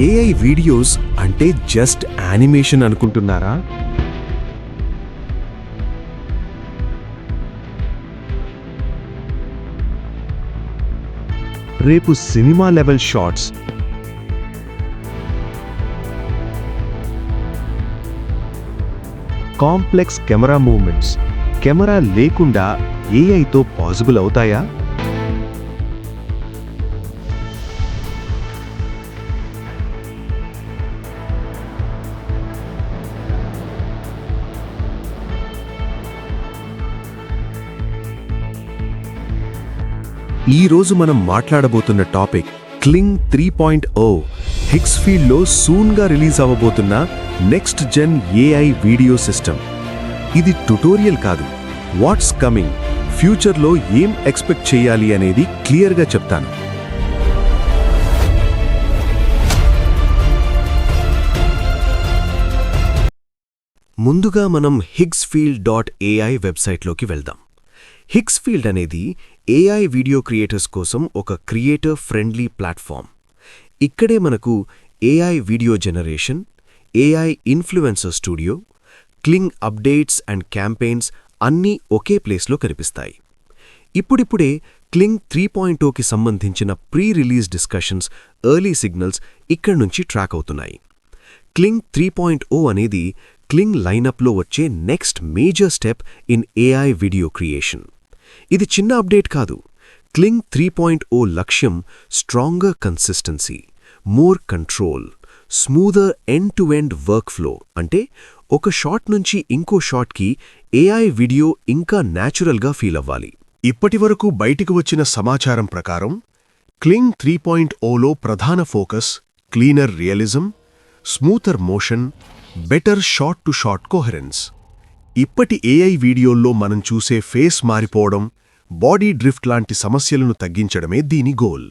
AI videos అంటే just animation అనుకుంటున్నారా? రేపు cinema level shots, complex camera movements camera లేకుండా ఏఐతో పాసిబుల్ అవుతాయా? ఈరోజు మనం మాట్లాడబోతున్న టాపిక్ క్లింగ్ 3.0 హిగ్స్ఫీల్డ్లో సూన్గా రిలీజ్ అవ్వబోతున్న next gen AI video system. ఇది ట్యుటోరియల్ కాదు, వాట్స్ కమింగ్, ఫ్యూచర్లో ఏం ఎక్స్పెక్ట్ చేయాలి అనేది క్లియర్గా చెప్తాను. ముందుగా మనం higsfield.ai వెబ్సైట్లోకి వెళ్దాం. హిగ్స్ఫీల్డ్ అనేది ఏఐ వీడియో క్రియేటర్స్ కోసం ఒక క్రియేటర్ ఫ్రెండ్లీ ప్లాట్ఫామ్. ఇక్కడే మనకు AI video generation, AI influencer studio, Kling updates and campaigns అన్నీ ఒకే ప్లేస్లో కనిపిస్తాయి. ఇప్పుడిప్పుడే క్లింగ్ 3.0కి సంబంధించిన pre release discussions, early signals ఇక్కడి నుంచి ట్రాక్ అవుతున్నాయి. క్లింగ్ 3.0 అనేది క్లింగ్ లైనప్లో వచ్చే next major step in AI video creation. ఇది చిన్న అప్డేట్ కాదు. క్లింగ్ 3.0 లక్ష్యం stronger consistency, more control, smoother end to end work flow. అంటే ఒక షాట్ నుంచి ఇంకో షాట్కి ఏఐ వీడియో ఇంకా న్యాచురల్గా ఫీల్ అవ్వాలి. ఇప్పటివరకు బయటికి వచ్చిన సమాచారం ప్రకారం క్లింగ్ 3.0లో ప్రధాన focus cleaner realism, smoother motion, better shot to shot coherence. ఇప్పటి ఏఐ వీడియోల్లో మనం చూసే ఫేస్ మారిపోవడం, బాడీ డ్రిఫ్ట్ లాంటి సమస్యలను తగ్గించడమే దీని గోల్.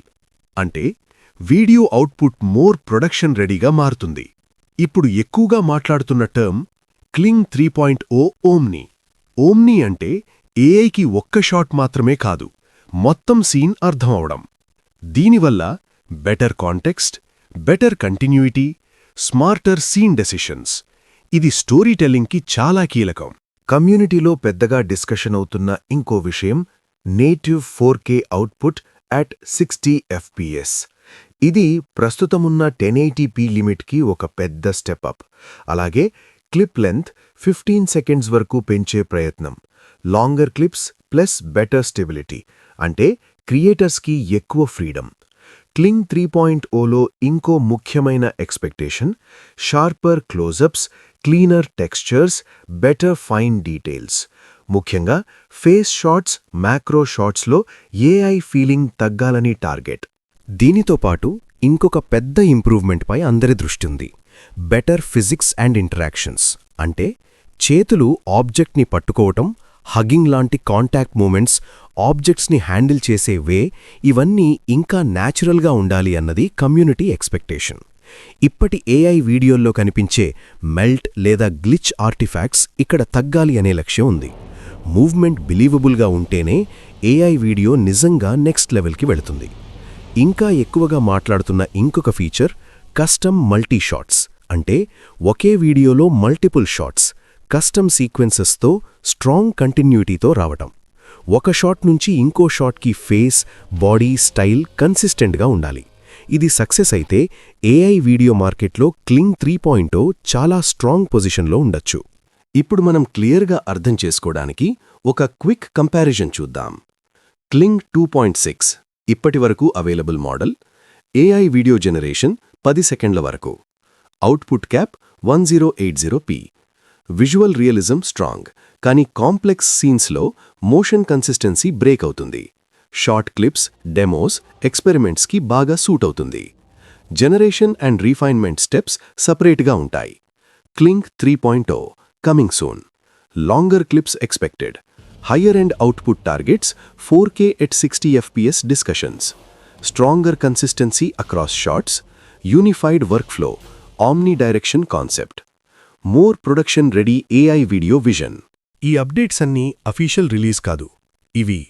అంటే వీడియో అవుట్పుట్ మోర్ ప్రొడక్షన్ రెడీగా మారుతుంది. ఇప్పుడు ఎక్కువగా మాట్లాడుతున్న టర్మ్ క్లింగ్ 3.0 ఓమ్ని. ఓమ్ని అంటే ఏఐకి ఒక్క షాట్ మాత్రమే కాదు, మొత్తం సీన్ అర్థం అవడం. దీనివల్ల better context, better continuity, smarter scene decisions. ఇది స్టోరీ టెల్లింగ్కి చాలా కీలకం. కమ్యూనిటీలో పెద్దగా డిస్కషన్ అవుతున్న ఇంకో విషయం native 4K output at 60 FPS. ఇది ప్రస్తుతమున్న 1080p లిమిట్కి ఒక పెద్ద స్టెప్ అప్. అలాగే క్లిప్ లెంత్ 15 సెకండ్స్ వరకు పెంచే ప్రయత్నం. Longer clips plus better stability, అంటే క్రియేటర్స్కి ఎక్కువ ఫ్రీడమ్. క్లింగ్ 3.0లో ఇంకో ముఖ్యమైన expectation sharper closeups, cleaner textures, better fine details. ముఖ్యంగా ఫేస్ షాట్స్, మ్యాక్రో షాట్స్లో ఏఐ ఫీలింగ్ తగ్గాలని టార్గెట్. దీనితో పాటు ఇంకొక పెద్ద ఇంప్రూవ్మెంట్పై అందరి దృష్టింది, బెటర్ ఫిజిక్స్ అండ్ ఇంటరాక్షన్స్. అంటే చేతులు ఆబ్జెక్ట్ని పట్టుకోవటం, హగ్గింగ్ లాంటి కాంటాక్ట్ మూమెంట్స్, ఆబ్జెక్ట్స్ని హ్యాండిల్ చేసే వే, ఇవన్నీ ఇంకా న్యాచురల్గా ఉండాలి అన్నది కమ్యూనిటీ ఎక్స్పెక్టేషన్. ఇప్పటి ఏఐ వీడియోల్లో కనిపించే మెల్ట్ లేదా గ్లిచ్ ఆర్టిఫాక్ట్స్ ఇక్కడ తగ్గాలి అనే లక్ష్యం ఉంది. మూవ్మెంట్ బిలీవబుల్గా ఉంటేనే ఏఐ వీడియో నిజంగా నెక్స్ట్ లెవెల్కి వెళుతుంది. ఇంకా ఎక్కువగా మాట్లాడుతున్న ఇంకొక ఫీచర్ కస్టమ్ మల్టీ షాట్స్. అంటే ఒకే వీడియోలో మల్టిపుల్ షాట్స్, కస్టమ్ సీక్వెన్సెస్తో స్ట్రాంగ్ కంటిన్యూటీతో రావటం. ఒక షాట్ నుంచి ఇంకో షాట్కి ఫేస్, బాడీ, స్టైల్ కన్సిస్టెంట్గా ఉండాలి. ఇది సక్సెస్ అయితే ఏఐ వీడియో మార్కెట్లో క్లింగ్ 3.0 చాలా స్ట్రాంగ్ పొజిషన్లో ఉండొచ్చు. ఇప్పుడు మనం క్లియర్గా అర్థం చేసుకోవడానికి ఒక క్విక్ కంపారిజన్ చూద్దాం. క్లింగ్ 2.6 ఇప్పటివరకు available model. AI video generation 10 సెకండ్ల వరకు. Output cap 1080p. Visual realism strong, కానీ కాంప్లెక్స్ సీన్స్లో మోషన్ కన్సిస్టెన్సీ బ్రేక్ అవుతుంది. షార్ట్ క్లిప్స్, డెమోస్, ఎక్స్పెరిమెంట్స్కి బాగా సూట్ అవుతుంది. జనరేషన్ అండ్ రీఫైన్మెంట్ స్టెప్స్ సపరేట్గా ఉంటాయి. క్లింగ్ 3.0 coming soon. Longer clips expected. Higher end output targets 4K at 60 FPS discussions. Stronger consistency across shots. Unified work flow, omni direction concept. More production ready AI video vision. ఈ updates అన్నీ official release కాదు. ఇవి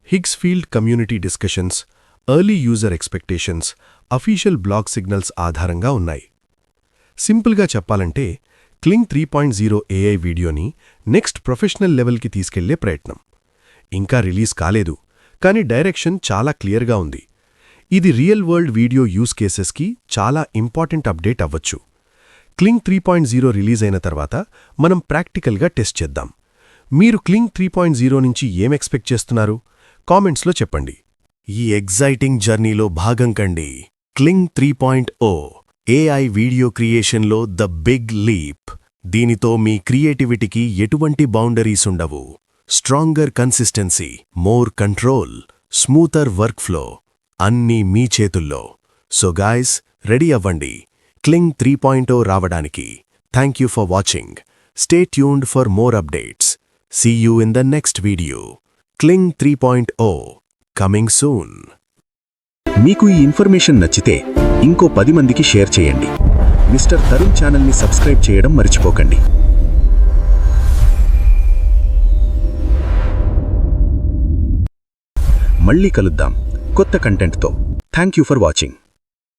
Higgsfield community discussions, early user expectations, official blog signals ఆధారంగా ఉన్నాయి. సింపుల్గా చెప్పాలంటే Kling 3.0 AI వీడియోని next professional లెవెల్కి తీసుకెళ్లే ప్రయత్నం. ఇంకా రిలీజ్ కాలేదు, కానీ డైరెక్షన్ చాలా క్లియర్గా ఉంది. ఇది రియల్ వరల్డ్ వీడియో యూస్ కేసెస్కి చాలా ఇంపార్టెంట్ అప్డేట్ అవ్వచ్చు. క్లింగ్ 3.0 రిలీజ్ అయిన తర్వాత మనం ప్రాక్టికల్గా టెస్ట్ చేద్దాం. మీరు క్లింగ్ 3.0 నుంచి ఏం ఎక్స్పెక్ట్ చేస్తున్నారు? కామెంట్స్లో చెప్పండి. ఈ ఎగ్జైటింగ్ జర్నీలో భాగం కండి. క్లింగ్ 3.0 AI వీడియో క్రియేషన్లో ద బిగ్ లీప్. దీనితో మీ క్రియేటివిటీకి ఎటువంటి బౌండరీస్ ఉండవు. Stronger consistency, more control, smoother workflow అన్నీ మీ చేతుల్లో. సో గాయ్స్, రెడీ అవ్వండి క్లింగ్ 3.0 రావడానికి. Thank you for watching. Stay tuned for more updates. See you in the next video. Kling 3.0 coming soon. మీకు ఈ ఇన్ఫర్మేషన్ నచ్చితే ఇంకో 10 మందికి షేర్ చేయండి. మిస్టర్ తరుణ్ ఛానల్ని సబ్స్క్రైబ్ చేయడం మర్చిపోకండి. మళ్ళీ కలుద్దాం కొత్త కంటెంట్తో. Thank you for watching.